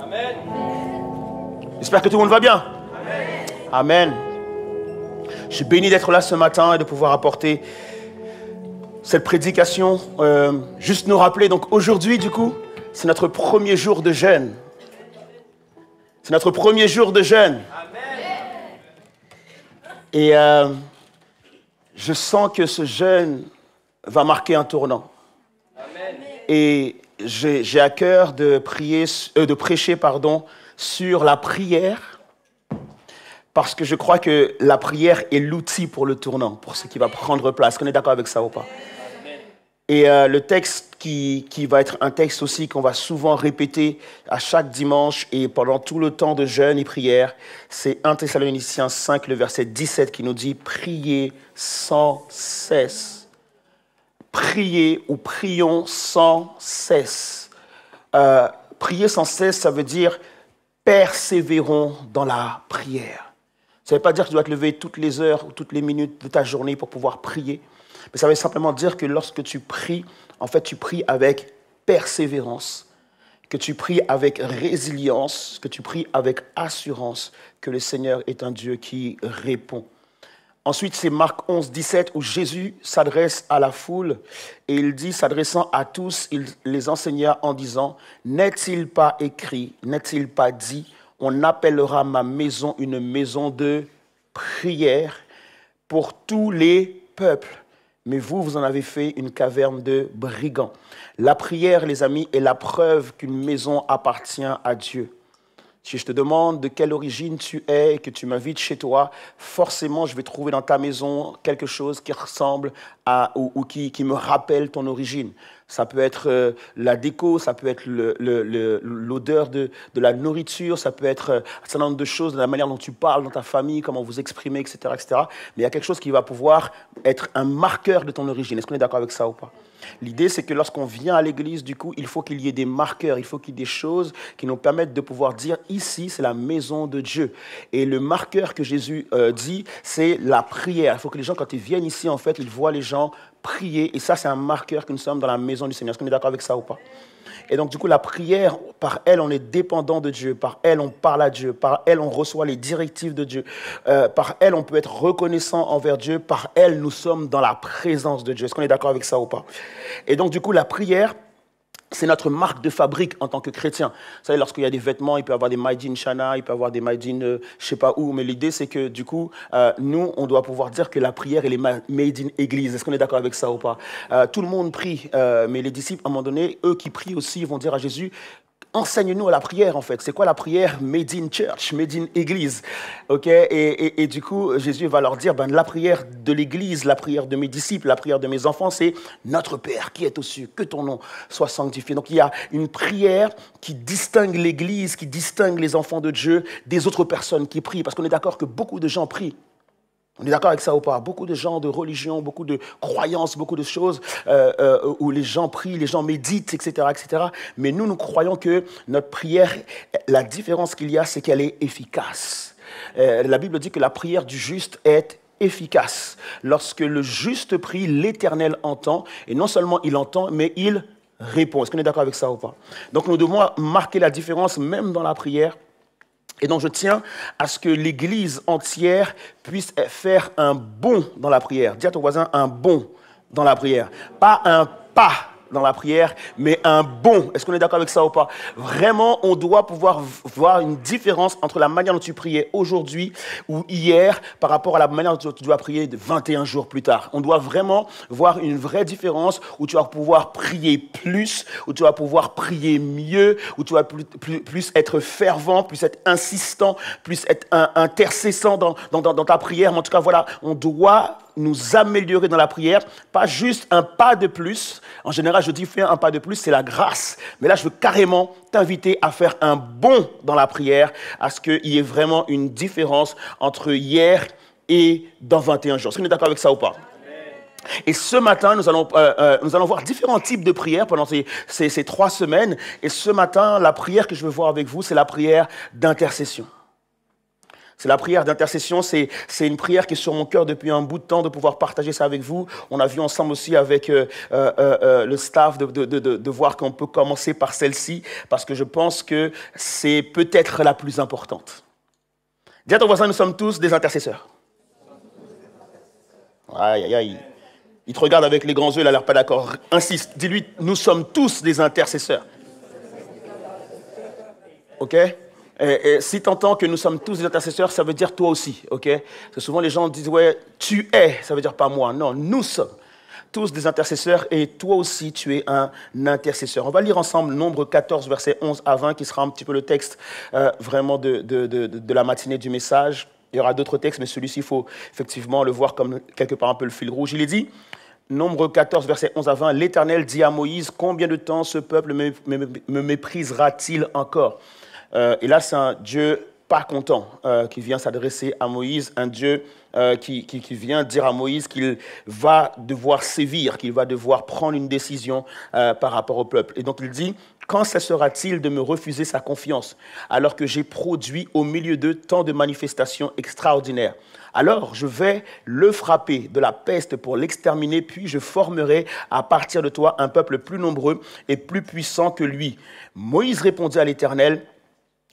Amen. J'espère que tout le monde va bien. Amen. Je suis béni d'être là ce matin et de pouvoir apporter cette prédication. Juste nous rappeler, donc aujourd'hui du coup, c'est notre premier jour de jeûne. C'est notre premier jour de jeûne. Et je sens que ce jeûne va marquer un tournant. Et j'ai à cœur de prêcher sur la prière, parce que je crois que la prière est l'outil pour le tournant, pour ce qui va prendre place. Est-ce qu'on est d'accord avec ça ou pas? Et le texte qui va être un texte aussi qu'on va souvent répéter à chaque dimanche et pendant tout le temps de jeûne et prière, c'est 1 Thessaloniciens 5, le verset 17 qui nous dit « Priez sans cesse ». Priez ou prions sans cesse. Prier sans cesse, ça veut dire persévérons dans la prière. Ça ne veut pas dire que tu dois te lever toutes les heures ou toutes les minutes de ta journée pour pouvoir prier. Mais ça veut simplement dire que lorsque tu pries, en fait, tu pries avec persévérance, que tu pries avec résilience, que tu pries avec assurance que le Seigneur est un Dieu qui répond. Ensuite, c'est Marc 11, 17, où Jésus s'adresse à la foule et il dit, s'adressant à tous, il les enseigna en disant, « N'est-il pas écrit, n'est-il pas dit, on appellera ma maison une maison de prière pour tous les peuples. Mais vous, vous en avez fait une caverne de brigands. » La prière, les amis, est la preuve qu'une maison appartient à Dieu. Si je te demande de quelle origine tu es et que tu m'invites chez toi, forcément, je vais trouver dans ta maison quelque chose qui ressemble à ou qui me rappelle ton origine. Ça peut être la déco, ça peut être l'odeur de la nourriture, ça peut être un certain nombre de choses, de la manière dont tu parles dans ta famille, comment vous exprimez, etc., etc. Mais il y a quelque chose qui va pouvoir être un marqueur de ton origine. Est-ce qu'on est d'accord avec ça ou pas? L'idée, c'est que lorsqu'on vient à l'église, du coup, il faut qu'il y ait des marqueurs, il faut qu'il y ait des choses qui nous permettent de pouvoir dire, ici, c'est la maison de Dieu. Et le marqueur que Jésus dit, c'est la prière. Il faut que les gens, quand ils viennent ici, en fait, ils voient les gens prier. Et ça, c'est un marqueur que nous sommes dans la maison du Seigneur. Est-ce qu'on est d'accord avec ça ou pas? Et donc, du coup, la prière, par elle, on est dépendant de Dieu. Par elle, on parle à Dieu. Par elle, on reçoit les directives de Dieu. Par elle, on peut être reconnaissant envers Dieu. Par elle, nous sommes dans la présence de Dieu. Est-ce qu'on est d'accord avec ça ou pas? Et donc, du coup, la prière, c'est notre marque de fabrique en tant que chrétien. Vous savez, lorsqu'il y a des vêtements, il peut y avoir des Made in China, il peut y avoir des Made in je ne sais pas où. Mais l'idée, c'est que, du coup, nous, on doit pouvoir dire que la prière, elle est made in église. Est-ce qu'on est d'accord avec ça ou pas? Tout le monde prie, mais les disciples, à un moment donné, eux qui prient aussi, vont dire à Jésus, enseigne-nous à la prière, en fait. C'est quoi la prière? Made in church, made in église. Okay? Et du coup, Jésus va leur dire, la prière de l'église, la prière de mes disciples, la prière de mes enfants, c'est notre Père qui est aux cieux, que ton nom soit sanctifié. Donc, il y a une prière qui distingue l'église, qui distingue les enfants de Dieu des autres personnes qui prient. Parce qu'on est d'accord que beaucoup de gens prient. On est d'accord avec ça ou pas? Beaucoup de gens de religion, beaucoup de croyances, beaucoup de choses où les gens prient, les gens méditent, etc., etc. Mais nous croyons que notre prière, la différence qu'il y a, c'est qu'elle est efficace. La Bible dit que la prière du juste est efficace. Lorsque le juste prie, l'Éternel entend. Et non seulement il entend, mais il répond. Est-ce qu'on est d'accord avec ça ou pas? Donc nous devons marquer la différence même dans la prière. Et donc, je tiens à ce que l'Église entière puisse faire un bond dans la prière. Dis à ton voisin un bond dans la prière. Pas un pas dans la prière, mais un bond. Est-ce qu'on est d'accord avec ça ou pas? Vraiment, on doit pouvoir voir une différence entre la manière dont tu priais aujourd'hui ou hier par rapport à la manière dont tu dois prier 21 jours plus tard. On doit vraiment voir une vraie différence où tu vas pouvoir prier plus, où tu vas pouvoir prier mieux, où tu vas plus être fervent, plus être insistant, plus être intercessant dans ta prière. Mais en tout cas, voilà, on doit nous améliorer dans la prière, pas juste un pas de plus. En général, je dis faire un pas de plus, c'est la grâce. Mais là, je veux carrément t'inviter à faire un bond dans la prière, à ce qu'il y ait vraiment une différence entre hier et dans 21 jours. Est-ce qu'on est d'accord avec ça ou pas? Et ce matin, nous allons voir différents types de prières pendant ces 3 semaines. Et ce matin, la prière que je veux voir avec vous, c'est la prière d'intercession. C'est la prière d'intercession, c'est une prière qui est sur mon cœur depuis un bout de temps, de pouvoir partager ça avec vous. On a vu ensemble aussi avec le staff de voir qu'on peut commencer par celle-ci, parce que je pense que c'est peut-être la plus importante. Dis à ton voisin, nous sommes tous des intercesseurs. Aïe, aïe, aïe. Il te regarde avec les grands yeux, il n'a l'air pas d'accord. Insiste, dis-lui, nous sommes tous des intercesseurs. Ok ? Et si tu entends que nous sommes tous des intercesseurs, ça veut dire toi aussi, ok? Parce que souvent les gens disent, ouais, tu es, ça veut dire pas moi. Non, nous sommes tous des intercesseurs et toi aussi tu es un intercesseur. On va lire ensemble Nombre 14, versets 11 à 20, qui sera un petit peu le texte vraiment de la matinée du message. Il y aura d'autres textes, mais celui-ci, il faut effectivement le voir comme quelque part un peu le fil rouge. Il est dit, Nombre 14, versets 11 à 20, « L'Éternel dit à Moïse, combien de temps ce peuple me méprisera-t-il encore ?» Et là, c'est un Dieu pas content qui vient s'adresser à Moïse, un Dieu qui vient dire à Moïse qu'il va devoir sévir, qu'il va devoir prendre une décision par rapport au peuple. Et donc il dit, quand cessera-t-il de me refuser sa confiance, alors que j'ai produit au milieu d'eux tant de manifestations extraordinaires? Alors je vais le frapper de la peste pour l'exterminer, puis je formerai à partir de toi un peuple plus nombreux et plus puissant que lui. Moïse répondit à l'Éternel,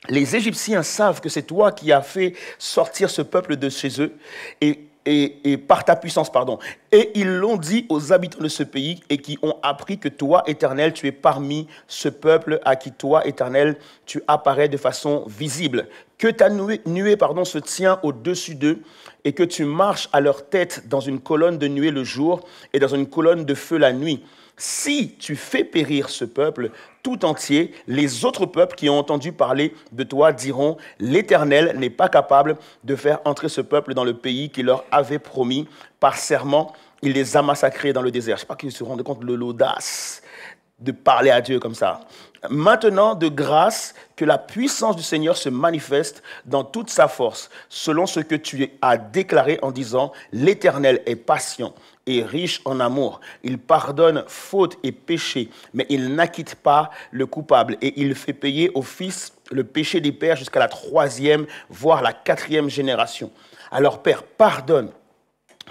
les Égyptiens savent que c'est toi qui as fait sortir ce peuple de chez eux et par ta puissance, pardon. Et ils l'ont dit aux habitants de ce pays et qui ont appris que toi, Éternel, tu es parmi ce peuple à qui toi, Éternel, tu apparais de façon visible. Que ta nuée se tient au-dessus d'eux et que tu marches à leur tête dans une colonne de nuée le jour et dans une colonne de feu la nuit. Si tu fais périr ce peuple tout entier, les autres peuples qui ont entendu parler de toi diront « L'Éternel n'est pas capable de faire entrer ce peuple dans le pays qu'il leur avait promis. Par serment, il les a massacrés dans le désert. » Je ne sais pas qu'ils se rendent compte de l'audace de parler à Dieu comme ça. Maintenant, de grâce, que la puissance du Seigneur se manifeste dans toute sa force, selon ce que tu as déclaré en disant « L'Éternel est patient et riche en amour. Il pardonne faute et péché, mais il n'acquitte pas le coupable. Et il fait payer aux fils le péché des pères jusqu'à la 3e, voire la 4e génération. Alors, Père, pardonne,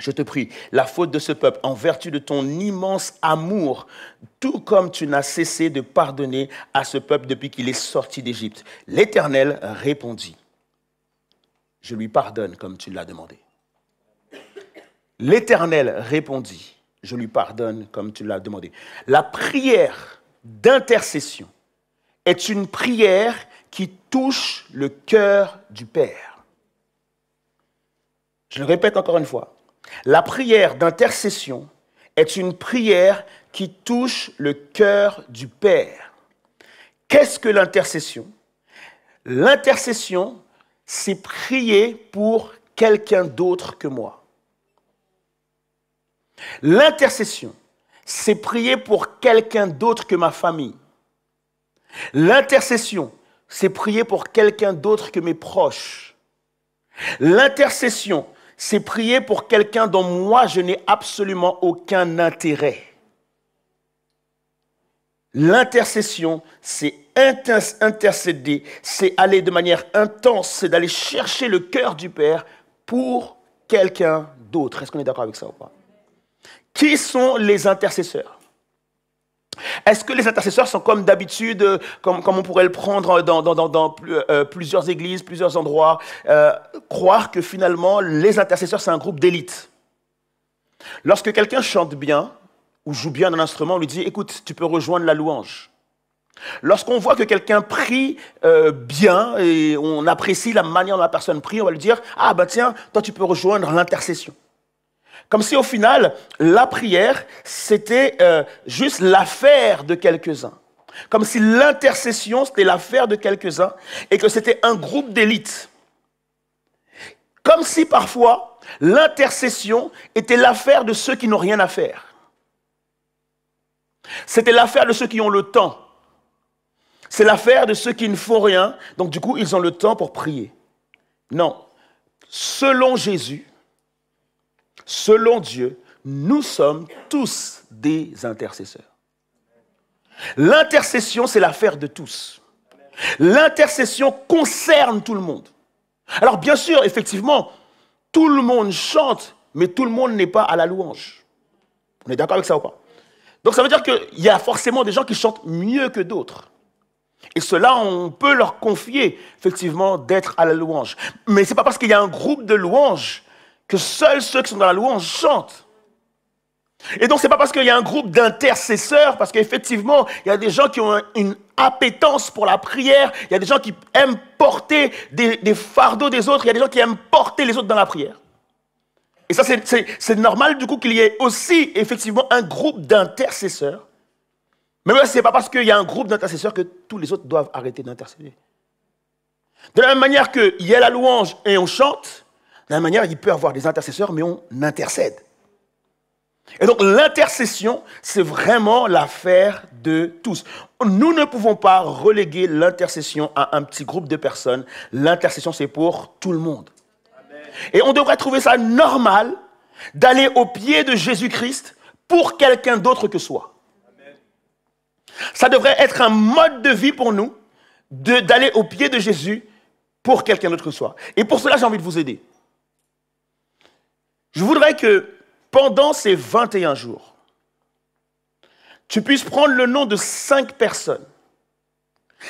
je te prie, la faute de ce peuple en vertu de ton immense amour, tout comme tu n'as cessé de pardonner à ce peuple depuis qu'il est sorti d'Égypte. » L'Éternel répondit, « Je lui pardonne comme tu l'as demandé. » L'Éternel répondit, « Je lui pardonne comme tu l'as demandé. » La prière d'intercession est une prière qui touche le cœur du Père. Je le répète encore une fois. La prière d'intercession est une prière qui touche le cœur du Père. Qu'est-ce que l'intercession? L'intercession, c'est prier pour quelqu'un d'autre que moi. L'intercession, c'est prier pour quelqu'un d'autre que ma famille. L'intercession, c'est prier pour quelqu'un d'autre que mes proches. L'intercession, c'est prier pour quelqu'un dont moi je n'ai absolument aucun intérêt. L'intercession, c'est intercéder, c'est aller de manière intense, c'est d'aller chercher le cœur du Père pour quelqu'un d'autre. Est-ce qu'on est d'accord avec ça ou pas? Qui sont les intercesseurs? Est-ce que les intercesseurs sont comme d'habitude, comme on pourrait le prendre dans plusieurs églises, plusieurs endroits, croire que finalement les intercesseurs c'est un groupe d'élite? Lorsque quelqu'un chante bien ou joue bien un instrument, on lui dit « Écoute, tu peux rejoindre la louange ». Lorsqu'on voit que quelqu'un prie bien et on apprécie la manière dont la personne prie, on va lui dire « Ah ben tiens, toi tu peux rejoindre l'intercession ». Comme si au final, la prière, c'était juste l'affaire de quelques-uns. Comme si l'intercession, c'était l'affaire de quelques-uns et que c'était un groupe d'élite. Comme si parfois, l'intercession était l'affaire de ceux qui n'ont rien à faire. C'était l'affaire de ceux qui ont le temps. C'est l'affaire de ceux qui ne font rien, donc du coup, ils ont le temps pour prier. Non. Selon Jésus, selon Dieu, nous sommes tous des intercesseurs. L'intercession, c'est l'affaire de tous. L'intercession concerne tout le monde. Alors bien sûr, effectivement, tout le monde chante, mais tout le monde n'est pas à la louange. On est d'accord avec ça ou pas? Donc ça veut dire qu'il y a forcément des gens qui chantent mieux que d'autres. Et cela, on peut leur confier, effectivement, d'être à la louange. Mais ce n'est pas parce qu'il y a un groupe de louanges que seuls ceux qui sont dans la louange chantent. Et donc, ce n'est pas parce qu'il y a un groupe d'intercesseurs, parce qu'effectivement, il y a des gens qui ont une appétence pour la prière, il y a des gens qui aiment porter des fardeaux des autres, il y a des gens qui aiment porter les autres dans la prière. Et ça, c'est normal, du coup, qu'il y ait aussi, effectivement, un groupe d'intercesseurs. Mais ce n'est pas parce qu'il y a un groupe d'intercesseurs que tous les autres doivent arrêter d'intercéder. De la même manière qu'il y a la louange et on chante, de la même manière, il peut y avoir des intercesseurs, mais on intercède. Et donc, l'intercession, c'est vraiment l'affaire de tous. Nous ne pouvons pas reléguer l'intercession à un petit groupe de personnes. L'intercession, c'est pour tout le monde. Amen. Et on devrait trouver ça normal d'aller au pied de Jésus-Christ pour quelqu'un d'autre que soi. Amen. Ça devrait être un mode de vie pour nous d'aller au pied de Jésus pour quelqu'un d'autre que soi. Et pour cela, j'ai envie de vous aider. Je voudrais que pendant ces 21 jours, tu puisses prendre le nom de 5 personnes.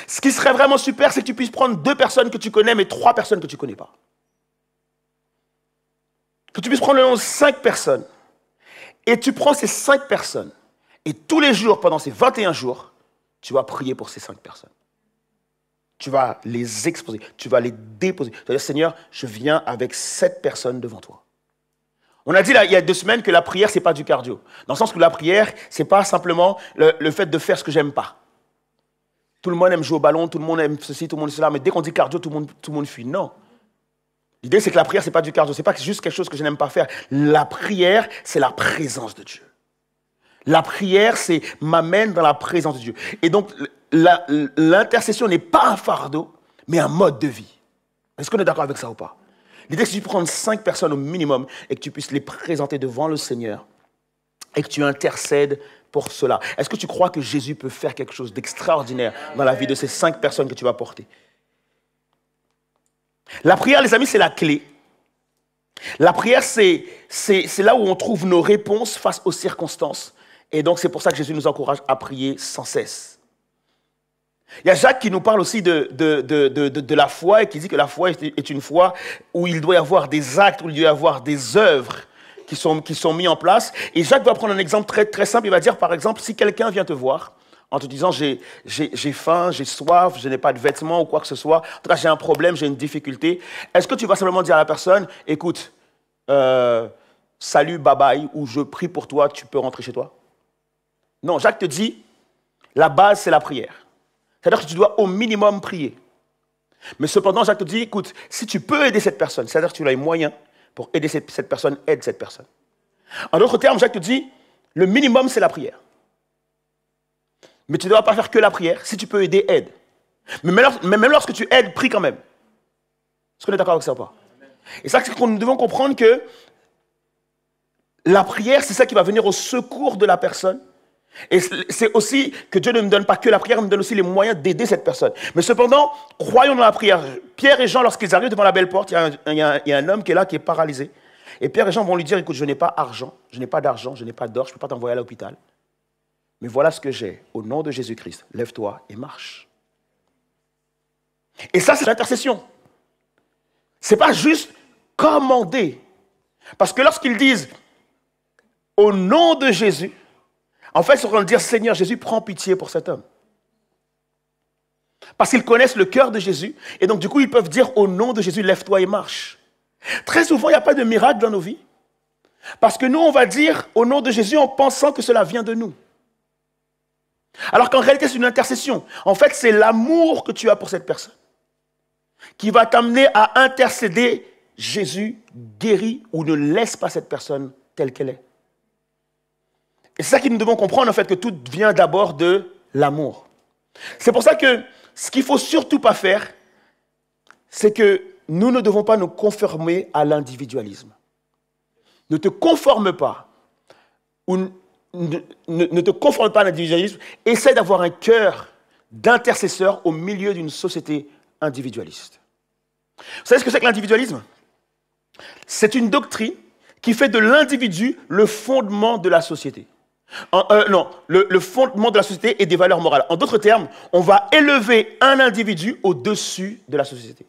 Ce qui serait vraiment super, c'est que tu puisses prendre 2 personnes que tu connais, mais 3 personnes que tu ne connais pas. Que tu puisses prendre le nom de 5 personnes. Et tu prends ces 5 personnes. Et tous les jours, pendant ces 21 jours, tu vas prier pour ces 5 personnes. Tu vas les exposer, tu vas les déposer. Tu vas dire, Seigneur, je viens avec 7 personnes devant toi. On a dit là, il y a 2 semaines que la prière, ce n'est pas du cardio. Dans le sens où la prière, ce n'est pas simplement le fait de faire ce que j'aime pas. Tout le monde aime jouer au ballon, tout le monde aime ceci, tout le monde aime cela, mais dès qu'on dit cardio, tout le monde fuit. Non. L'idée, c'est que la prière, ce n'est pas du cardio. Ce n'est pas juste quelque chose que je n'aime pas faire. La prière, c'est la présence de Dieu. La prière, c'est m'amène dans la présence de Dieu. Et donc, l'intercession n'est pas un fardeau, mais un mode de vie. Est-ce qu'on est d'accord avec ça ou pas? L'idée, c'est que tu prennes 5 personnes au minimum et que tu puisses les présenter devant le Seigneur et que tu intercèdes pour cela. Est-ce que tu crois que Jésus peut faire quelque chose d'extraordinaire dans la vie de ces 5 personnes que tu vas porter? La prière, les amis, c'est la clé. La prière, c'est là où on trouve nos réponses face aux circonstances. Et donc, c'est pour ça que Jésus nous encourage à prier sans cesse. Il y a Jacques qui nous parle aussi de la foi et qui dit que la foi est une foi où il doit y avoir des actes, où il doit y avoir des œuvres qui sont mis en place. Et Jacques va prendre un exemple très, très simple. Il va dire, par exemple, si quelqu'un vient te voir en te disant j'ai faim, j'ai soif, je n'ai pas de vêtements ou quoi que ce soit, en tout cas j'ai un problème, j'ai une difficulté, est-ce que tu vas simplement dire à la personne, écoute, salut, bye bye, ou je prie pour toi, tu peux rentrer chez toi? Non, Jacques te dit, la base c'est la prière. C'est-à-dire que tu dois au minimum prier. Mais cependant, Jacques te dit, écoute, si tu peux aider cette personne, c'est-à-dire que tu as les moyens pour aider cette personne, aide cette personne. En d'autres termes, Jacques te dit, le minimum, c'est la prière. Mais tu ne dois pas faire que la prière. Si tu peux aider, aide. Mais même lorsque tu aides, prie quand même. Est-ce qu'on est d'accord avec ça ou pas? Et ça, c'est que nous devons comprendre que la prière, c'est ça qui va venir au secours de la personne. Et c'est aussi que Dieu ne me donne pas que la prière, il me donne aussi les moyens d'aider cette personne. Mais cependant, croyons dans la prière. Pierre et Jean, lorsqu'ils arrivent devant la belle porte, il y a un homme qui est là, qui est paralysé. Et Pierre et Jean vont lui dire, écoute, je n'ai pas d'argent, je n'ai pas d'or, je ne peux pas t'envoyer à l'hôpital. Mais voilà ce que j'ai. Au nom de Jésus-Christ, lève-toi et marche. Et ça, c'est l'intercession. Ce n'est pas juste commander. Parce que lorsqu'ils disent, au nom de Jésus, en fait, ils sont en train de dire, Seigneur Jésus, prends pitié pour cet homme. Parce qu'ils connaissent le cœur de Jésus. Et donc, du coup, ils peuvent dire, au nom de Jésus, lève-toi et marche. Très souvent, il n'y a pas de miracle dans nos vies. Parce que nous, on va dire, au nom de Jésus, en pensant que cela vient de nous. Alors qu'en réalité, c'est une intercession. En fait, c'est l'amour que tu as pour cette personne qui va t'amener à intercéder. Jésus guérit ou ne laisse pas cette personne telle qu'elle est. Et c'est ça que nous devons comprendre, en fait, que tout vient d'abord de l'amour. C'est pour ça que ce qu'il ne faut surtout pas faire, c'est que nous ne devons pas nous conformer à l'individualisme. Ne te conforme pas, ou ne te conforme pas à l'individualisme. Essaie d'avoir un cœur d'intercesseur au milieu d'une société individualiste. Vous savez ce que c'est que l'individualisme? C'est une doctrine qui fait de l'individu le fondement de la société. Non, le fondement de la société et des valeurs morales. En d'autres termes, on va élever un individu au-dessus de la société.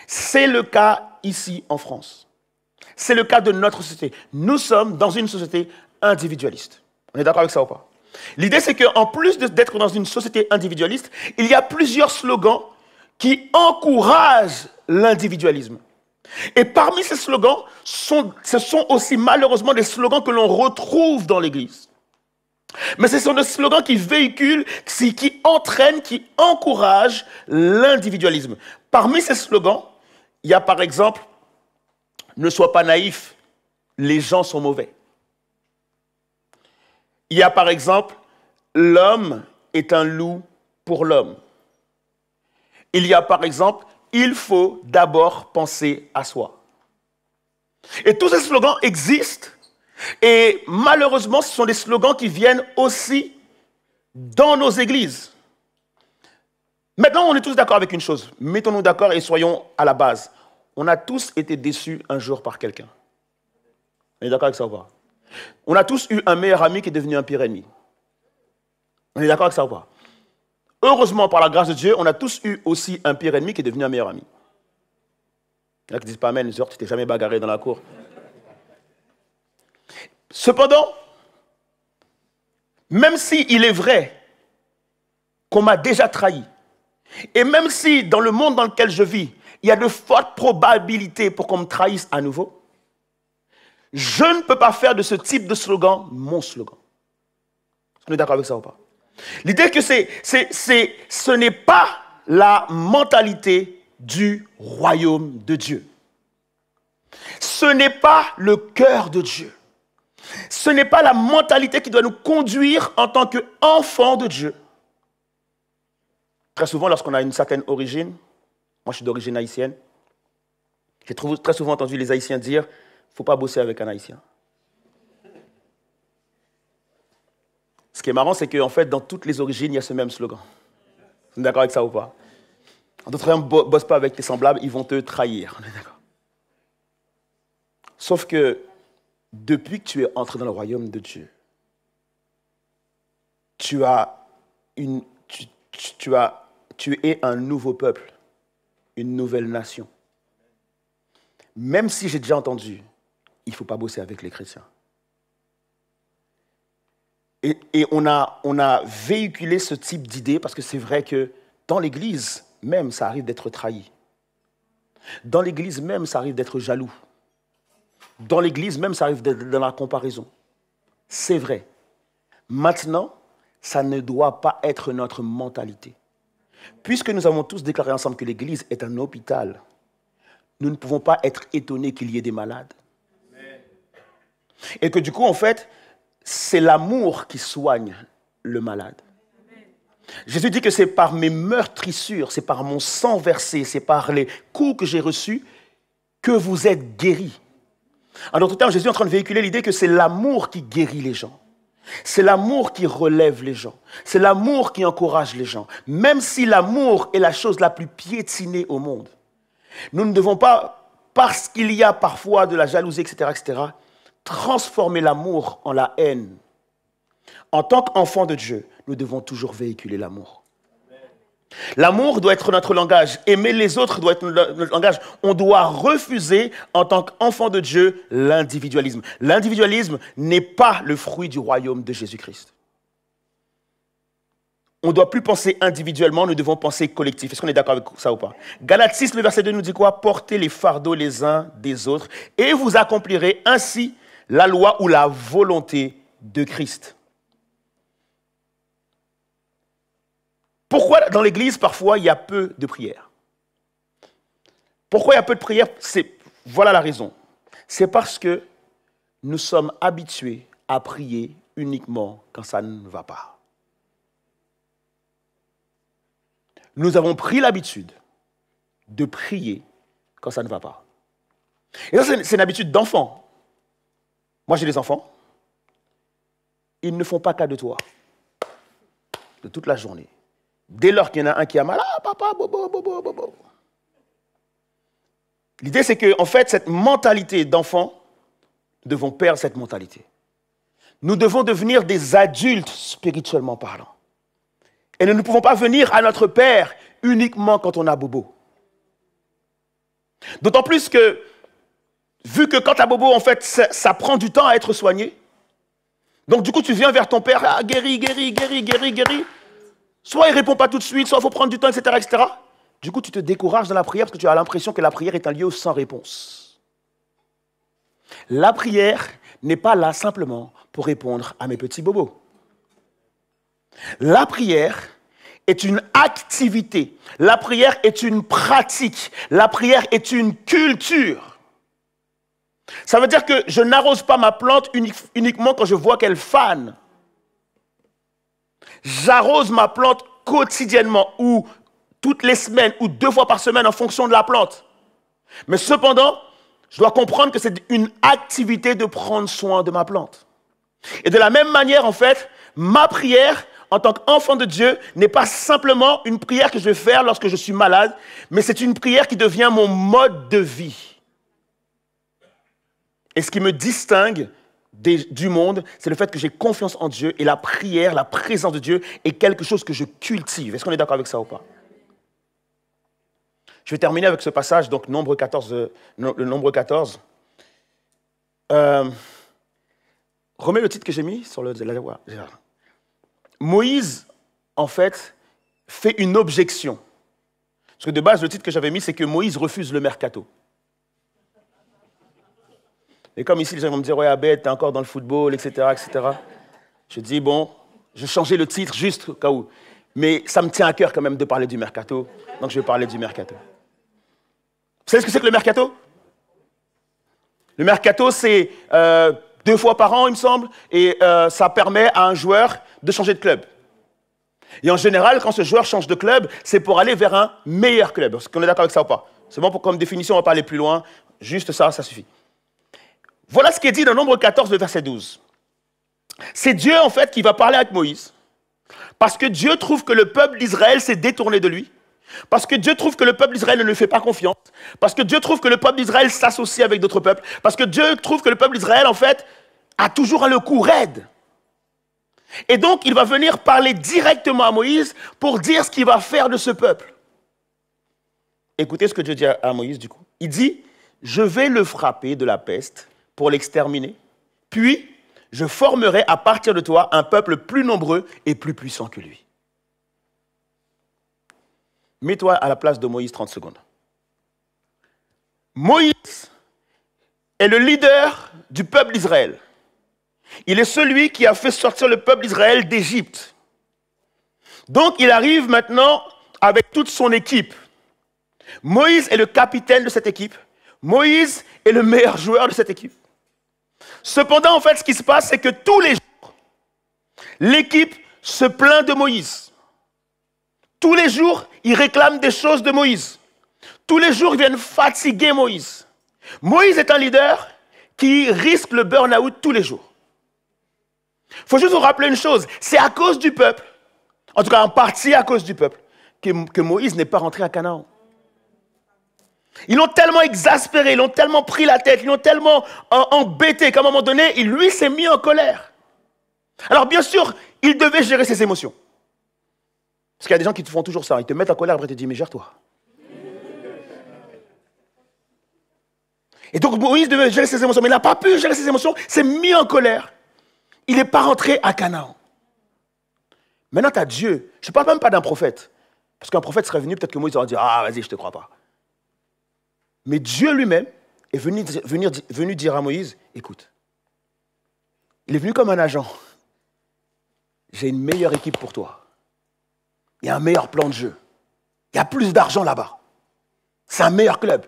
C'est le cas ici en France. C'est le cas de notre société. Nous sommes dans une société individualiste. On est d'accord avec ça ou pas? L'idée, c'est qu'en plus d'être dans une société individualiste, il y a plusieurs slogans qui encouragent l'individualisme. Et parmi ces slogans, ce sont aussi malheureusement des slogans que l'on retrouve dans l'Église. Mais ce sont des slogans qui véhiculent, qui entraînent, qui encouragent l'individualisme. Parmi ces slogans, il y a par exemple « Ne sois pas naïf, les gens sont mauvais ». Il y a par exemple « L'homme est un loup pour l'homme ». Il y a par exemple « Il faut d'abord penser à soi ». Et tous ces slogans existent et malheureusement ce sont des slogans qui viennent aussi dans nos églises. Maintenant on est tous d'accord avec une chose, mettons-nous d'accord et soyons à la base. On a tous été déçus un jour par quelqu'un. On est d'accord avec ça ou pas? On a tous eu un meilleur ami qui est devenu un pire ennemi. On est d'accord avec ça ou pas? Heureusement, par la grâce de Dieu, on a tous eu aussi un pire ennemi qui est devenu un meilleur ami. Il y en a qui disent pas amen, genre, tu t'es jamais bagarré dans la cour. Cependant, même s'il est vrai qu'on m'a déjà trahi, et même si dans le monde dans lequel je vis, il y a de fortes probabilités pour qu'on me trahisse à nouveau, je ne peux pas faire de ce type de slogan mon slogan. On est d'accord avec ça ou pas? L'idée que ce n'est pas la mentalité du royaume de Dieu. Ce n'est pas le cœur de Dieu. Ce n'est pas la mentalité qui doit nous conduire en tant qu'enfants de Dieu. Très souvent, lorsqu'on a une certaine origine, moi je suis d'origine haïtienne, j'ai très souvent entendu les Haïtiens dire « il ne faut pas bosser avec un Haïtien ». Ce qui est marrant, c'est qu'en fait, dans toutes les origines, il y a ce même slogan. Vous êtes d'accord avec ça ou pas? En d'autres termes, ne bosse pas avec tes semblables, ils vont te trahir. On est d'accord. Sauf que, depuis que tu es entré dans le royaume de Dieu, tu es un nouveau peuple, une nouvelle nation. Même si j'ai déjà entendu, il ne faut pas bosser avec les chrétiens. Et on a véhiculé ce type d'idée parce que c'est vrai que dans l'Église même, ça arrive d'être trahi. Dans l'Église même, ça arrive d'être jaloux. Dans l'Église même, ça arrive d'être dans la comparaison. C'est vrai. Maintenant, ça ne doit pas être notre mentalité. Puisque nous avons tous déclaré ensemble que l'Église est un hôpital, nous ne pouvons pas être étonnés qu'il y ait des malades. Et que du coup, en fait, c'est l'amour qui soigne le malade. Jésus dit que c'est par mes meurtrissures, c'est par mon sang versé, c'est par les coups que j'ai reçus que vous êtes guéris. En d'autres termes, Jésus est en train de véhiculer l'idée que c'est l'amour qui guérit les gens. C'est l'amour qui relève les gens. C'est l'amour qui encourage les gens. Même si l'amour est la chose la plus piétinée au monde, nous ne devons pas, parce qu'il y a parfois de la jalousie, etc., transformer l'amour en la haine. En tant qu'enfants de Dieu, nous devons toujours véhiculer l'amour. L'amour doit être notre langage. Aimer les autres doit être notre langage. On doit refuser, en tant qu'enfants de Dieu, l'individualisme. L'individualisme n'est pas le fruit du royaume de Jésus-Christ. On ne doit plus penser individuellement, nous devons penser collectif. Est-ce qu'on est d'accord avec ça ou pas? Galates 6, le verset 2 nous dit quoi? Portez les fardeaux les uns des autres et vous accomplirez ainsi la loi ou la volonté de Christ. Pourquoi dans l'Église, parfois, il y a peu de prières? Pourquoi il y a peu de prières? Voilà la raison. C'est parce que nous sommes habitués à prier uniquement quand ça ne va pas. Nous avons pris l'habitude de prier quand ça ne va pas. Et ça, c'est une habitude d'enfant. Moi, j'ai des enfants. Ils ne font pas cas de toi. De toute la journée. Dès lors qu'il y en a un qui a mal, ah, papa, bobo, bobo, bobo. L'idée, c'est que, en fait, cette mentalité d'enfant, nous devons perdre cette mentalité. Nous devons devenir des adultes spirituellement parlant. Et nous ne pouvons pas venir à notre Père uniquement quand on a bobo. D'autant plus que, vu que quand tu as bobo, en fait, ça prend du temps à être soigné. Donc, du coup, tu viens vers ton Père, ah, guéris, guéris, guéris, guéris, guéris. Soit il ne répond pas tout de suite, soit il faut prendre du temps, etc., etc. Du coup, tu te décourages dans la prière parce que tu as l'impression que la prière est un lieu sans réponse. La prière n'est pas là simplement pour répondre à mes petits bobos. La prière est une activité. La prière est une pratique. La prière est une culture. Ça veut dire que je n'arrose pas ma plante uniquement quand je vois qu'elle fane. J'arrose ma plante quotidiennement ou toutes les semaines ou 2 fois par semaine en fonction de la plante. Mais cependant, je dois comprendre que c'est une activité de prendre soin de ma plante. Et de la même manière, en fait, ma prière en tant qu'enfant de Dieu n'est pas simplement une prière que je vais faire lorsque je suis malade, mais c'est une prière qui devient mon mode de vie. Et ce qui me distingue du monde, c'est le fait que j'ai confiance en Dieu et la prière, la présence de Dieu est quelque chose que je cultive. Est-ce qu'on est d'accord avec ça ou pas? Je vais terminer avec ce passage, donc Nombre 14, le Nombre 14. Remets le titre que j'ai mis sur la voix. Moïse, en fait, fait une objection. Parce que de base, le titre que j'avais mis, c'est que Moïse refuse le mercato. Et comme ici, les gens vont me dire, ouais, Abed, t'es encore dans le football, etc., etc. Je dis, bon, je vais changer le titre juste au cas où. Mais ça me tient à cœur quand même de parler du mercato. Donc, je vais parler du mercato. Vous savez ce que c'est que le mercato? Le mercato, c'est 2 fois par an, il me semble, et ça permet à un joueur de changer de club. Et en général, quand ce joueur change de club, c'est pour aller vers un meilleur club. Est-ce qu'on est d'accord avec ça ou pas? C'est bon, comme définition, on ne va pas aller plus loin. Juste ça, ça suffit. Voilà ce qui est dit dans Nombre 14, le verset 12. C'est Dieu, en fait, qui va parler avec Moïse. Parce que Dieu trouve que le peuple d'Israël s'est détourné de lui. Parce que Dieu trouve que le peuple d'Israël ne lui fait pas confiance. Parce que Dieu trouve que le peuple d'Israël s'associe avec d'autres peuples. Parce que Dieu trouve que le peuple d'Israël, en fait, a toujours le cou raide. Et donc, il va venir parler directement à Moïse pour dire ce qu'il va faire de ce peuple. Écoutez ce que Dieu dit à Moïse, du coup. Il dit, je vais le frapper de la peste pour l'exterminer. Puis, je formerai à partir de toi un peuple plus nombreux et plus puissant que lui. Mets-toi à la place de Moïse 30 secondes. Moïse est le leader du peuple d'Israël. Il est celui qui a fait sortir le peuple d'Israël d'Égypte. Donc, il arrive maintenant avec toute son équipe. Moïse est le capitaine de cette équipe. Moïse est le meilleur joueur de cette équipe. Cependant, en fait, ce qui se passe, c'est que tous les jours, l'équipe se plaint de Moïse. Tous les jours, ils réclament des choses de Moïse. Tous les jours, ils viennent fatiguer Moïse. Moïse est un leader qui risque le burn-out tous les jours. Il faut juste vous rappeler une chose, c'est à cause du peuple, en tout cas en partie à cause du peuple, que Moïse n'est pas rentré à Canaan. Ils l'ont tellement exaspéré, ils l'ont tellement pris la tête, ils l'ont tellement embêté qu'à un moment donné, lui s'est mis en colère. Alors bien sûr, il devait gérer ses émotions. Parce qu'il y a des gens qui te font toujours ça, ils te mettent en colère, après ils te disent, mais gère-toi. Et donc Moïse devait gérer ses émotions, mais il n'a pas pu gérer ses émotions, s'est mis en colère. Il n'est pas rentré à Canaan. Maintenant, tu as Dieu. Je ne parle même pas d'un prophète. Parce qu'un prophète serait venu, peut-être que Moïse aurait dit, ah, vas-y, je ne te crois pas. Mais Dieu lui-même est venu dire à Moïse, écoute, il est venu comme un agent. J'ai une meilleure équipe pour toi. Il y a un meilleur plan de jeu. Il y a plus d'argent là-bas. C'est un meilleur club.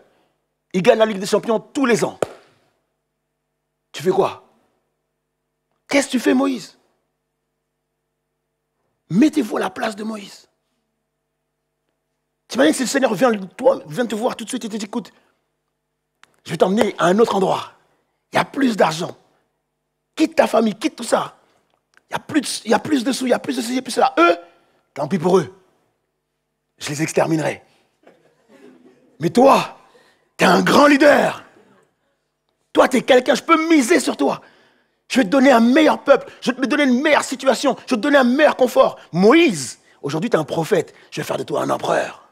Il gagne la Ligue des Champions tous les ans. Tu fais quoi? Qu'est-ce que tu fais, Moïse? Mettez-vous à la place de Moïse. T'imagines si le Seigneur vient te voir tout de suite et te dit, écoute, je vais t'emmener à un autre endroit. Il y a plus d'argent. Quitte ta famille, quitte tout ça. Il y a plus de sous, il y a plus de ceci, il y a plus de cela. Eux, tant pis pour eux. Je les exterminerai. Mais toi, Tu es un grand leader. Toi, tu es quelqu'un, je peux miser sur toi. Je vais te donner un meilleur peuple. Je vais te donner une meilleure situation. Je vais te donner un meilleur confort. Moïse, aujourd'hui, tu es un prophète. Je vais faire de toi un empereur.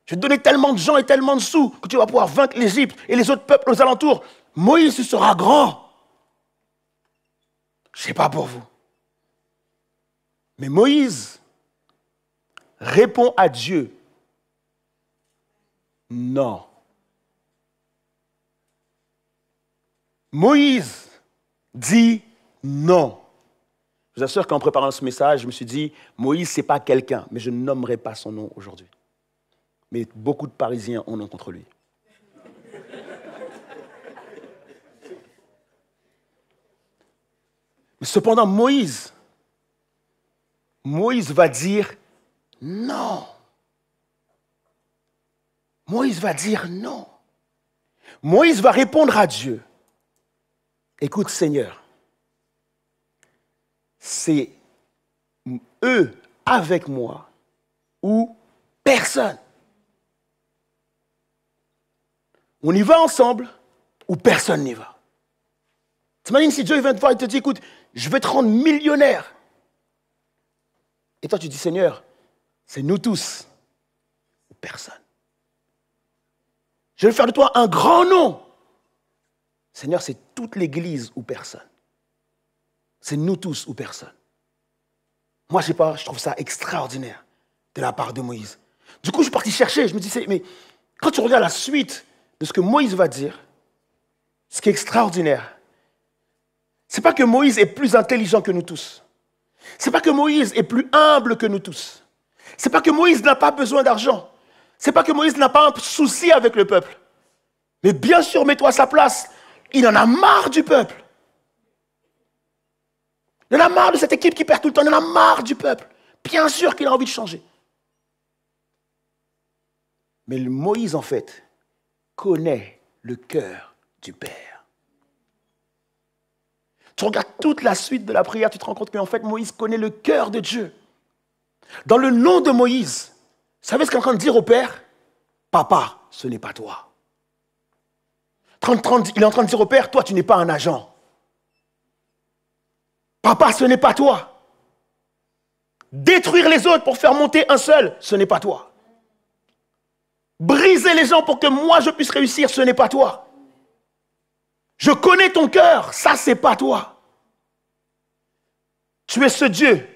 Je vais te donner tellement de gens et tellement de sous que tu vas pouvoir vaincre l'Égypte et les autres peuples aux alentours. Moïse, tu seras grand. Je ne sais pas pour vous. Mais Moïse répond à Dieu. Non. Moïse dit non. Je vous assure qu'en préparant ce message, je me suis dit, Moïse, ce n'est pas quelqu'un, mais je ne nommerai pas son nom aujourd'hui. Mais beaucoup de Parisiens ont nom contre lui. Mais cependant, Moïse va dire non. Moïse va dire non. Moïse va répondre à Dieu. Écoute, Seigneur, c'est eux avec moi ou personne. On y va ensemble ou personne n'y va. T'imagines si Dieu vient te voir et te dit, écoute, je vais te rendre millionnaire. Et toi tu dis, Seigneur, c'est nous tous ou personne. Je vais faire de toi un grand nom. Seigneur, c'est toute l'église ou personne. C'est nous tous ou personne. Moi, je sais pas, je trouve ça extraordinaire de la part de Moïse. Du coup, je suis parti chercher, je me dis, mais quand tu regardes la suite de ce que Moïse va dire, ce qui est extraordinaire, c'est pas que Moïse est plus intelligent que nous tous. C'est pas que Moïse est plus humble que nous tous. C'est pas que Moïse n'a pas besoin d'argent. C'est pas que Moïse n'a pas un souci avec le peuple. Mais bien sûr, mets-toi à sa place. Il en a marre du peuple. Il en a marre de cette équipe qui perd tout le temps. Il en a marre du peuple. Bien sûr qu'il a envie de changer. Mais Moïse, en fait, connaît le cœur du Père. Tu regardes toute la suite de la prière, tu te rends compte qu'en fait, Moïse connaît le cœur de Dieu. Dans le nom de Moïse, vous savez ce qu'il est en train de dire au Père? Papa, ce n'est pas toi. Il est en train de dire au Père, toi, tu n'es pas un agent. Papa, ce n'est pas toi. Détruire les autres pour faire monter un seul, ce n'est pas toi. Briser les gens pour que moi je puisse réussir, ce n'est pas toi. Je connais ton cœur, ça c'est pas toi. Tu es ce Dieu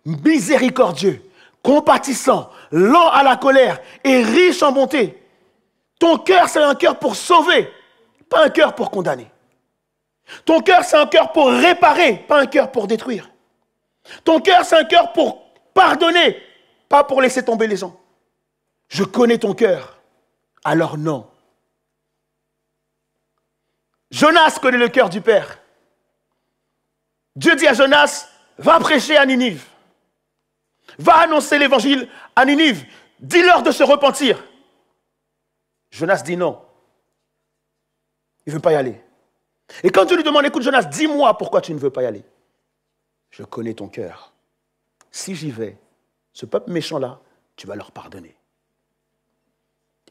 miséricordieux, compatissant, lent à la colère et riche en bonté. Ton cœur c'est un cœur pour sauver, pas un cœur pour condamner. Ton cœur c'est un cœur pour réparer, pas un cœur pour détruire. Ton cœur c'est un cœur pour pardonner, pas pour laisser tomber les gens. Je connais ton cœur, alors non. Jonas connaît le cœur du Père. Dieu dit à Jonas, va prêcher à Ninive. Va annoncer l'évangile à Ninive. Dis-leur de se repentir. Jonas dit non. Il ne veut pas y aller. Et quand Dieu lui demande, écoute Jonas, dis-moi pourquoi tu ne veux pas y aller. Je connais ton cœur. Si j'y vais, ce peuple méchant-là, tu vas leur pardonner.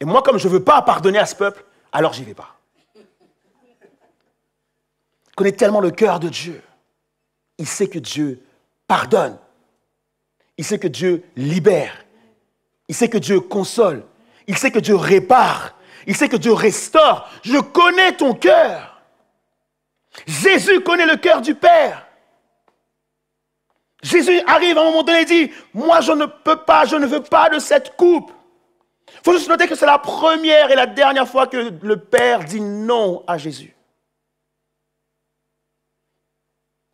Et moi, comme je ne veux pas pardonner à ce peuple, alors j'y vais pas. Il connaît tellement le cœur de Dieu. Il sait que Dieu pardonne. Il sait que Dieu libère. Il sait que Dieu console. Il sait que Dieu répare. Il sait que Dieu restaure. Je connais ton cœur. Jésus connaît le cœur du Père. Jésus arrive à un moment donné et dit, moi je ne peux pas, je ne veux pas de cette coupe. Il faut juste noter que c'est la première et la dernière fois que le Père dit non à Jésus.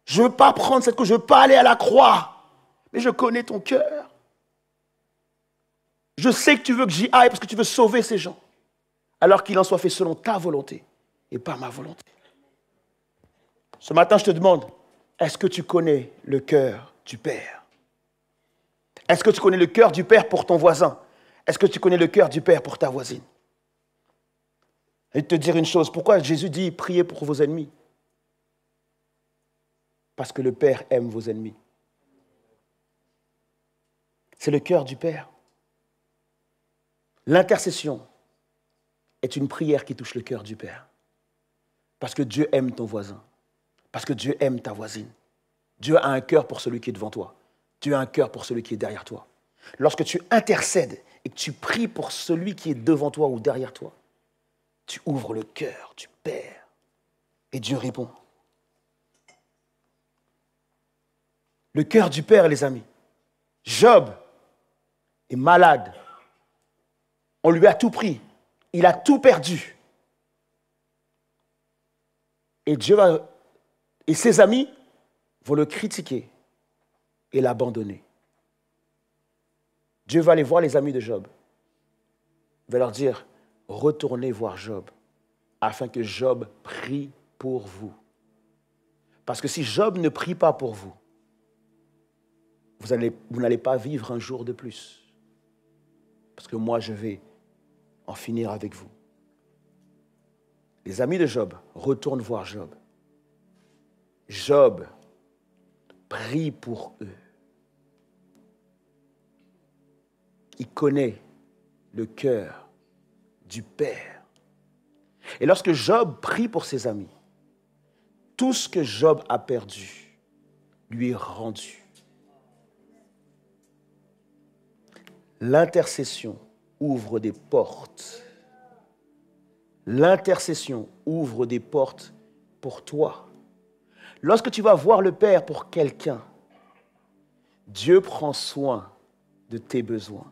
Je ne veux pas prendre cette coupe, je ne veux pas aller à la croix. Mais je connais ton cœur. Je sais que tu veux que j'y aille parce que tu veux sauver ces gens. Alors qu'il en soit fait selon ta volonté et pas ma volonté. Ce matin, je te demande, est-ce que tu connais le cœur du Père? Est-ce que tu connais le cœur du Père pour ton voisin? Est-ce que tu connais le cœur du Père pour ta voisine? Je vais te dire une chose, pourquoi Jésus dit priez pour vos ennemis? Parce que le Père aime vos ennemis. C'est le cœur du Père. L'intercession est une prière qui touche le cœur du Père. Parce que Dieu aime ton voisin. Parce que Dieu aime ta voisine. Dieu a un cœur pour celui qui est devant toi. Dieu a un cœur pour celui qui est derrière toi. Lorsque tu intercèdes et que tu pries pour celui qui est devant toi ou derrière toi, tu ouvres le cœur du Père et Dieu répond. Le cœur du Père, les amis. Job est malade. On lui a tout pris. Il a tout perdu. Et et ses amis vont le critiquer et l'abandonner. Dieu va aller voir les amis de Job. Il va leur dire, retournez voir Job, afin que Job prie pour vous. Parce que si Job ne prie pas pour vous, vous n'allez pas vivre un jour de plus. Parce que moi, je vais en finir avec vous. Les amis de Job retournent voir Job. Job prie pour eux. Il connaît le cœur du Père. Et lorsque Job prie pour ses amis, tout ce que Job a perdu lui est rendu. L'intercession ouvre des portes. L'intercession ouvre des portes pour toi. Lorsque tu vas voir le Père pour quelqu'un, Dieu prend soin de tes besoins.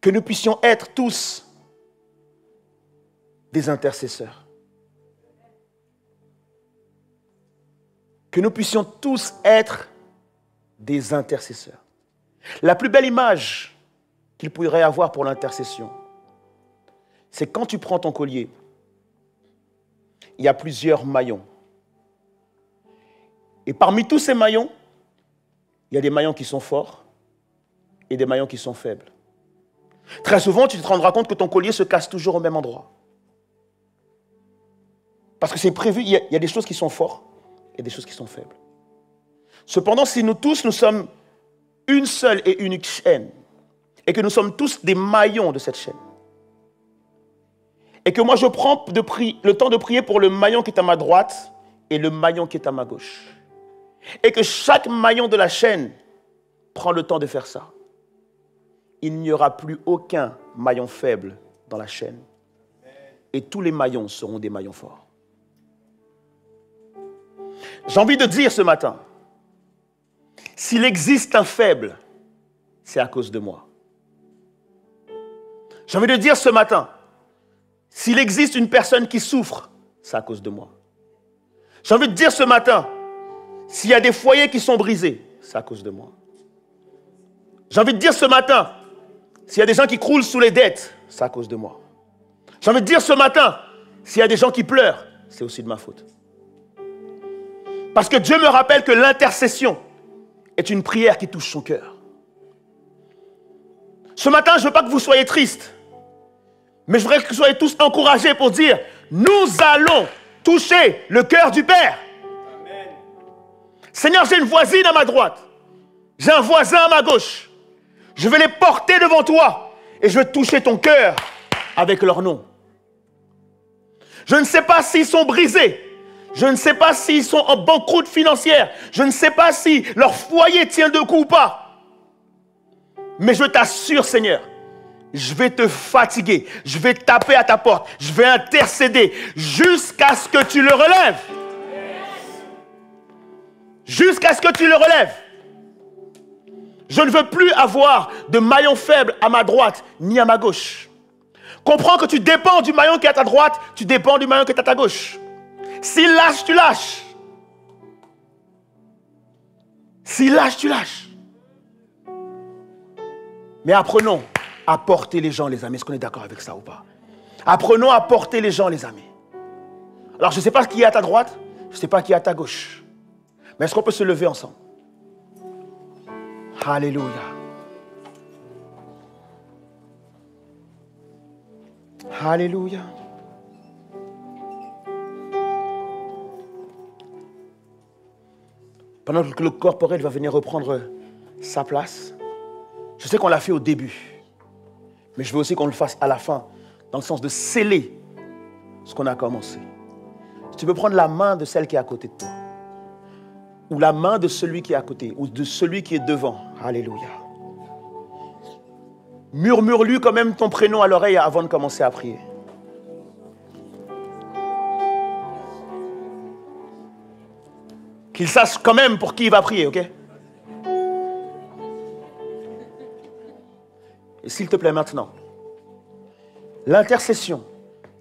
Que nous puissions être tous des intercesseurs. Que nous puissions tous être des intercesseurs. La plus belle image qu'il pourrait avoir pour l'intercession, c'est quand tu prends ton collier, il y a plusieurs maillons. Et parmi tous ces maillons, il y a des maillons qui sont forts et des maillons qui sont faibles. Très souvent, tu te rendras compte que ton collier se casse toujours au même endroit. Parce que c'est prévu, il y a des choses qui sont fortes et des choses qui sont faibles. Cependant, si nous tous, nous sommes une seule et unique chaîne, et que nous sommes tous des maillons de cette chaîne, et que moi je prends le temps de prier pour le maillon qui est à ma droite et le maillon qui est à ma gauche, et que chaque maillon de la chaîne prend le temps de faire ça, il n'y aura plus aucun maillon faible dans la chaîne, et tous les maillons seront des maillons forts. J'ai envie de dire ce matin, s'il existe un faible, c'est à cause de moi. J'ai envie de dire ce matin, s'il existe une personne qui souffre, c'est à cause de moi. J'ai envie de dire ce matin, s'il y a des foyers qui sont brisés, c'est à cause de moi. J'ai envie de dire ce matin, s'il y a des gens qui croulent sous les dettes, c'est à cause de moi. J'ai envie de dire ce matin, s'il y a des gens qui pleurent, c'est aussi de ma faute. Parce que Dieu me rappelle que l'intercession est une prière qui touche son cœur. Ce matin, je ne veux pas que vous soyez tristes, mais je voudrais que vous soyez tous encouragés pour dire, nous allons toucher le cœur du Père. Amen. Seigneur, j'ai une voisine à ma droite, j'ai un voisin à ma gauche. Je vais les porter devant toi et je vais toucher ton cœur avec leur nom. Je ne sais pas s'ils sont brisés. Je ne sais pas s'ils sont en banqueroute financière. Je ne sais pas si leur foyer tient debout ou pas. Mais je t'assure, Seigneur, je vais te fatiguer. Je vais taper à ta porte. Je vais intercéder jusqu'à ce que tu le relèves. Jusqu'à ce que tu le relèves. Je ne veux plus avoir de maillon faible à ma droite ni à ma gauche. Comprends que tu dépends du maillon qui est à ta droite, tu dépends du maillon qui est à ta gauche. S'il lâche, tu lâches. S'il lâche, tu lâches. Mais apprenons à porter les gens, les amis. Est-ce qu'on est d'accord avec ça ou pas? Apprenons à porter les gens, les amis. Alors, je ne sais pas qui est à ta droite, je ne sais pas qui est à ta gauche. Mais est-ce qu'on peut se lever ensemble? Alléluia. Alléluia. Pendant que le corporel va venir reprendre sa place, je sais qu'on l'a fait au début. Mais je veux aussi qu'on le fasse à la fin, dans le sens de sceller ce qu'on a commencé. Si tu veux prendre la main de celle qui est à côté de toi, ou la main de celui qui est à côté, ou de celui qui est devant. Alléluia. Murmure-lui quand même ton prénom à l'oreille avant de commencer à prier. Qu'il sache quand même pour qui il va prier, ok? Et s'il te plaît maintenant, l'intercession,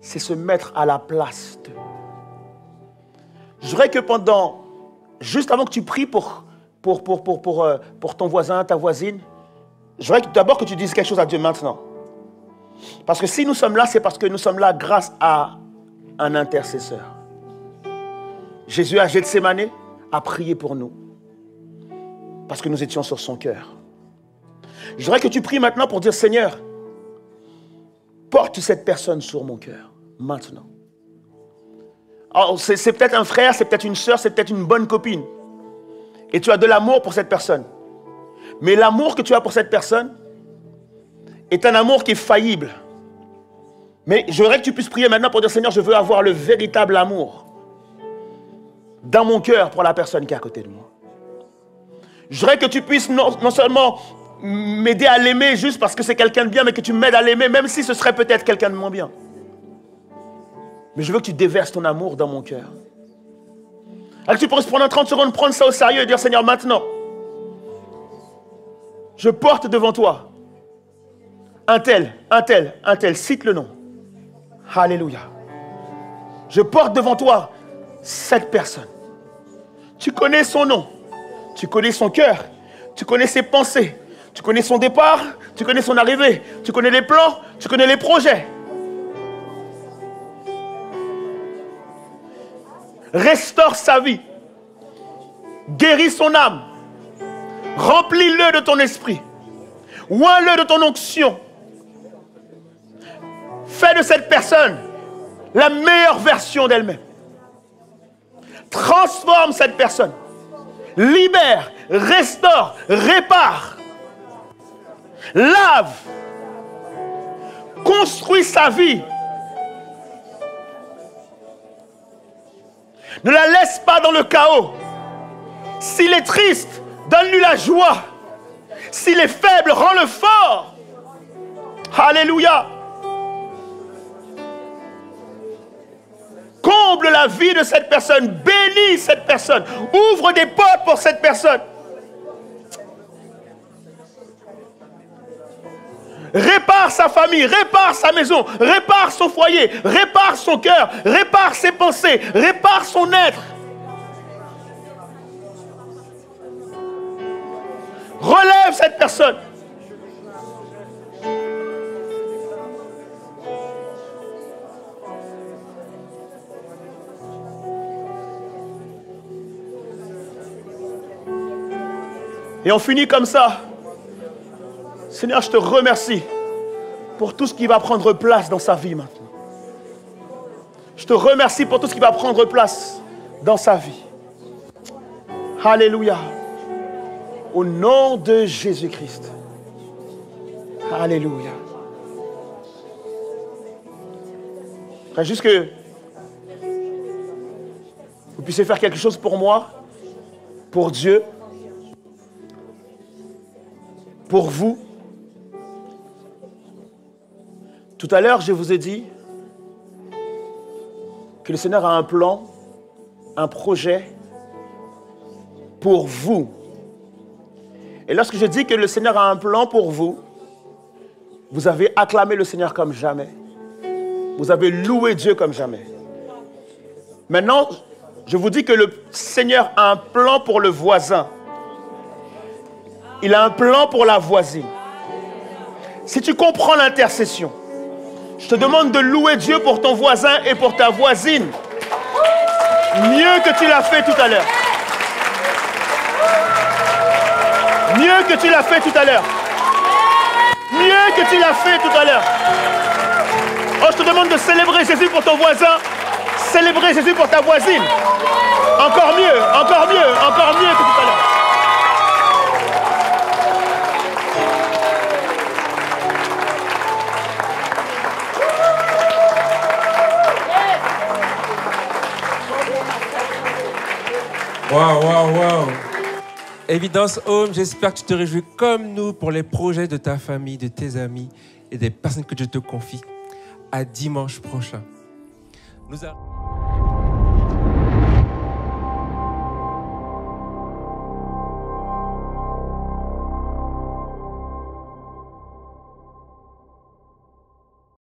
c'est se mettre à la place de. Je voudrais que pendant, juste avant que tu pries pour ton voisin, ta voisine, je voudrais d'abord que tu dises quelque chose à Dieu maintenant. Parce que si nous sommes là, c'est parce que nous sommes là grâce à un intercesseur. Jésus à Gethsémani a prié pour nous. Parce que nous étions sur son cœur. Je voudrais que tu pries maintenant pour dire, Seigneur, porte cette personne sur mon cœur, maintenant. Alors, c'est peut-être un frère, c'est peut-être une sœur, c'est peut-être une bonne copine. Et tu as de l'amour pour cette personne. Mais l'amour que tu as pour cette personne est un amour qui est faillible. Mais je voudrais que tu puisses prier maintenant pour dire, Seigneur, je veux avoir le véritable amour dans mon cœur pour la personne qui est à côté de moi. Je voudrais que tu puisses non seulement m'aider à l'aimer juste parce que c'est quelqu'un de bien, mais que tu m'aides à l'aimer, même si ce serait peut-être quelqu'un de moins bien. Mais je veux que tu déverses ton amour dans mon cœur. Alors que tu pourrais prendre 30 secondes, prendre ça au sérieux et dire, Seigneur, maintenant, je porte devant toi un tel, cite le nom. Alléluia. Je porte devant toi cette personne. Tu connais son nom, tu connais son cœur, tu connais ses pensées, tu connais son départ, tu connais son arrivée, tu connais les plans, tu connais les projets. Restaure sa vie, guéris son âme, remplis-le de ton esprit, oins-le de ton onction. Fais de cette personne la meilleure version d'elle-même. Transforme cette personne, libère, restaure, répare, lave, construis sa vie. Ne la laisse pas dans le chaos. S'il est triste, donne-lui la joie. S'il est faible, rends-le fort. Alléluia. Comble la vie de cette personne. Bénis cette personne. Ouvre des portes pour cette personne. Répare sa famille, répare sa maison, répare son foyer, répare son cœur, répare ses pensées, répare son être. Relève cette personne. Et on finit comme ça. Seigneur, je te remercie pour tout ce qui va prendre place dans sa vie maintenant. Je te remercie pour tout ce qui va prendre place dans sa vie. Alléluia. Au nom de Jésus-Christ. Alléluia. Je voudrais juste que vous puissiez faire quelque chose pour moi, pour Dieu, pour vous. Tout à l'heure, je vous ai dit que le Seigneur a un plan, un projet pour vous. Et lorsque je dis que le Seigneur a un plan pour vous, vous avez acclamé le Seigneur comme jamais. Vous avez loué Dieu comme jamais. Maintenant, je vous dis que le Seigneur a un plan pour le voisin. Il a un plan pour la voisine. Si tu comprends l'intercession, je te demande de louer Dieu pour ton voisin et pour ta voisine. Mieux que tu l'as fait tout à l'heure. Mieux que tu l'as fait tout à l'heure. Mieux que tu l'as fait tout à l'heure. Oh, je te demande de célébrer Jésus pour ton voisin. Célébrer Jésus pour ta voisine. Encore mieux, encore mieux, encore mieux que tout à l'heure. Waouh, waouh, waouh. Évidence Home, j'espère que tu te réjouis comme nous pour les projets de ta famille, de tes amis et des personnes que Dieu te confie. À dimanche prochain. Nous